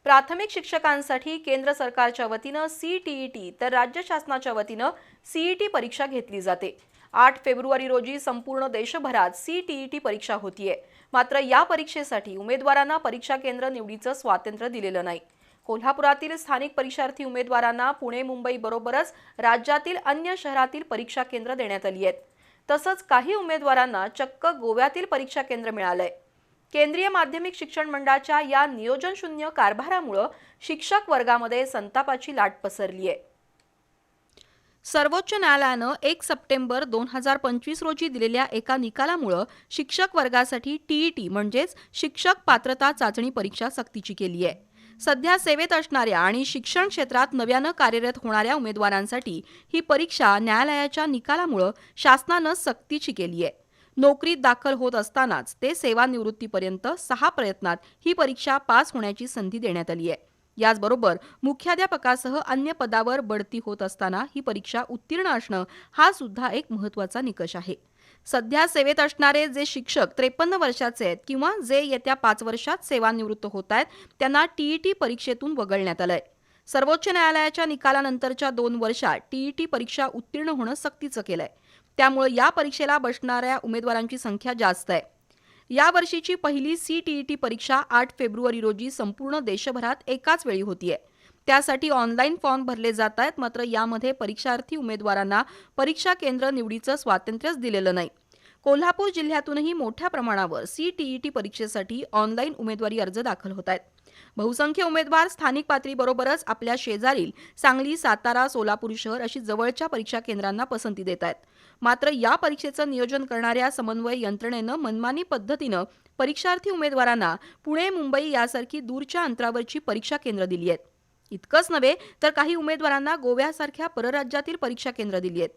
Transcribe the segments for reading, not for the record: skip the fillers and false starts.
प्राथमिक शिक्षकांसाठी केंद्र सरकारच्या वतीनं CTET तर राज्य शासनाच्या वतीनं CET परीक्षा घेतली जाते। 8 फेब्रुवारी रोजी संपूर्ण देशभरात CTET परीक्षा होतीये। मात्र या परीक्षेसाठी उमेदवारांना परीक्षा केंद्र निवडीचं स्वातंत्र्य दिलेलं नाही। कोल्हापुरातील स्थानिक परीक्षार्थी उमेदवारांना पुणे मुंबई बरोबरच राज्यातील अन्य शहरातील परीक्षा केंद्र देण्यात आली आहेत। तसंच काही उमेदवारांना चक्क गोव्यातील परीक्षा केंद्र मिळालंय। केंद्रीय माध्यमिक शिक्षण मंडळाच्या या नियोजन शून्य कारभारामुळे शिक्षक वर्गामध्ये संतापाची लाट पसरली आहे। सर्वोच्च न्यायालयानं 1 सप्टेंबर 2025 रोजी दिलेल्या एका निकालामुळे शिक्षक वर्गासाठी TET म्हणजेच शिक्षक पात्रता चाचणी परीक्षा सक्तीची केली आहे। सध्या सेवेत असणाऱ्या आणि शिक्षण क्षेत्रात नव्यानं कार्यरत होणाऱ्या उमेदवारांसाठी ही परीक्षा न्यायालयाच्या निकालामुळे शासनानं सक्तीची केली आहे। नोकरीत दाखल होत असतानाच ते सेवानिवृत्तीपर्यंत 6 प्रयत्नात ही परीक्षा पास होण्याची संधी देण्यात आली आहे। याचबरोबर मुख्याध्यापकासह अन्य पदावर बढती होत असताना ही परीक्षा उत्तीर्ण असणं हा सुद्धा एक महत्त्वाचा निकष आहे। सध्या सेवेत असणारे जे शिक्षक 53 वर्षाचे आहेत किंवा जे येत्या 5 वर्षात सेवानिवृत्त होत आहेत त्यांना TET परीक्षेतून वगळण्यात आलंय। सर्वोच्च न्यायालयाच्या निकालानंतरच्या 2 वर्षात TET परीक्षा उत्तीर्ण होणं सक्तीचं केलंय। त्यामुळे या परीक्षेला बसणाऱ्या उमेदवारांची संख्या जास्त आहे। या वर्षीची पहिली CTET परीक्षा 8 फेब्रुवारी रोजी संपूर्ण देशभरात एकाच वेळी होतीये। त्यासाठी ऑनलाईन फॉर्म भरले जात आहेत, मात्र यामध्ये परीक्षार्थी उमेदवारांना परीक्षा केंद्र निवडीचं स्वातंत्र्यच दिलेलं नाही। कोल्हापूर जिल्ह्यातूनही मोठ्या प्रमाणावर CTET परीक्षेसाठी ऑनलाईन उमेदवारी अर्ज दाखल होत आहेत। बहुसंख्य उमेदवार स्थानिक पातळीबरोबरच आपल्या शेजारील सांगली, सातारा, सोलापूर शहर अशी जवळच्या परीक्षा केंद्रांना पसंती देत आहेत। मात्र या परीक्षेचं नियोजन करणाऱ्या समन्वय यंत्रणेनं मनमानी पद्धतीनं परीक्षार्थी उमेदवारांना पुणे मुंबई यासारखी दूरच्या अंतरावरची परीक्षा केंद्र दिली आहेत। इतकंच नव्हे तर काही उमेदवारांना गोव्यासारख्या परराज्यातील परीक्षा केंद्र दिली आहेत।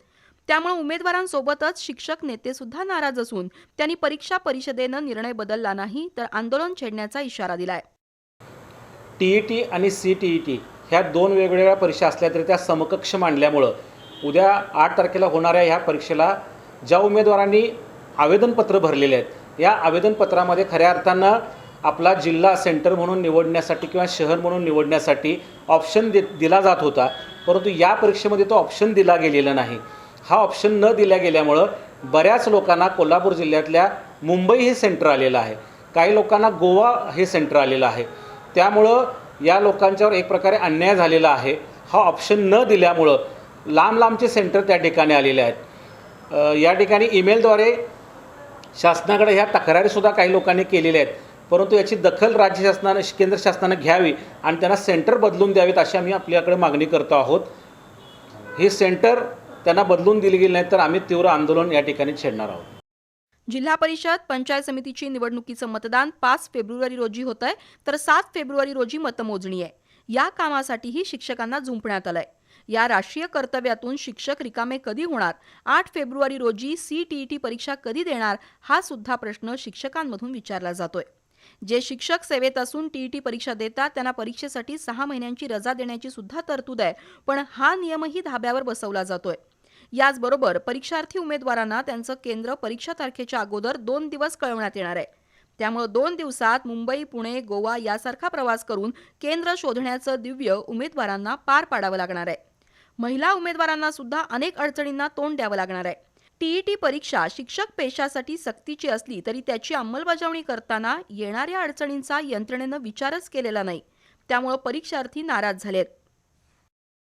त्यामुळे उमेदवारांसोबतच शिक्षक नेते सुद्धा नाराज असून त्यांनी परीक्षा परिषदेनं निर्णय बदलला नाही तर आंदोलन छेडण्याचा इशारा दिलाय। TET आणि CTET ह्या 2 वेगवेगळ्या परीक्षा असल्या तरी त्या समकक्ष मांडल्यामुळं उद्या 8 तारखेला होणाऱ्या ह्या परीक्षेला ज्या उमेदवारांनी आवेदनपत्र भरलेले आहेत या आवेदनपत्रामध्ये खऱ्या अर्थानं आपला जिल्हा सेंटर म्हणून निवडण्यासाठी किंवा शहर म्हणून निवडण्यासाठी ऑप्शन दिला जात होता, परंतु या परीक्षेमध्ये तो ऑप्शन दिला गेलेला नाही। हा ऑप्शन न दिल्या गेल्यामुळं बऱ्याच लोकांना कोल्हापूर जिल्ह्यातल्या मुंबई हे सेंटर आलेलं आहे, काही लोकांना गोवा हे सेंटर आलेलं आहे। त्यामुळं या लोकांच्यावर एक प्रकारे अन्याय झालेला आहे। हा ऑप्शन न दिल्यामुळं लांब लांबचे सेंटर त्या ठिकाणी आलेले आहेत। या ठिकाणी ईमेलद्वारे शासनाकडे ह्या तक्रारीसुद्धा काही लोकांनी केलेल्या आहेत, परंतु याची दखल राज्य शासनानं केंद्र शासनानं घ्यावी आणि त्यांना सेंटर बदलून द्यावीत अशी आम्ही आपल्याकडे मागणी करतो आहोत। हे सेंटर त्यांना बदलून दिली गेली नाही तर आम्ही तीव्र आंदोलन या ठिकाणी छेडणार आहोत। जिल्हा परिषद पंचायत समितीची निवडणुकीचं मतदान 5 फेब्रुवारी रोजी होत आहे तर 7 फेब्रुवारी रोजी मतमोजणी आहे। या कामासाठीही शिक्षकांना जुंपण्यात आलंय। या राष्ट्रीय कर्तव्यातून शिक्षक रिकामे कधी होणार, 8 फेब्रुवारी रोजी CTET परीक्षा कधी देणार हा सुद्धा प्रश्न शिक्षकांमधून विचारला जातोय। जे शिक्षक सेवेत असून TET परीक्षा देतात त्यांना परीक्षेसाठी 6 महिन्यांची रजा देण्याची सुद्धा तरतूद आहे, पण हा नियमही धाब्यावर बसवला जातोय। याचबरोबर परीक्षार्थी उमेदवारांना त्यांचं केंद्र परीक्षा तारखेच्या अगोदर 2 दिवस कळवण्यात येणार आहे। त्यामुळे 2 दिवसात मुंबई, पुणे, गोवा यासारखा प्रवास करून केंद्र शोधण्याचं दिव्य उमेदवारांना पार पाडावं लागणार आहे। महिला उमेदवारांना सुद्धा अनेक अडचणींना तोंड द्यावं लागणार आहे। TET परीक्षा शिक्षक पेशासाठी सक्तीची असली तरी त्याची अंमलबजावणी करताना येणाऱ्या अडचणींचा यंत्रणेनं विचारच केलेला नाही। त्यामुळे परीक्षार्थी नाराज झालेत।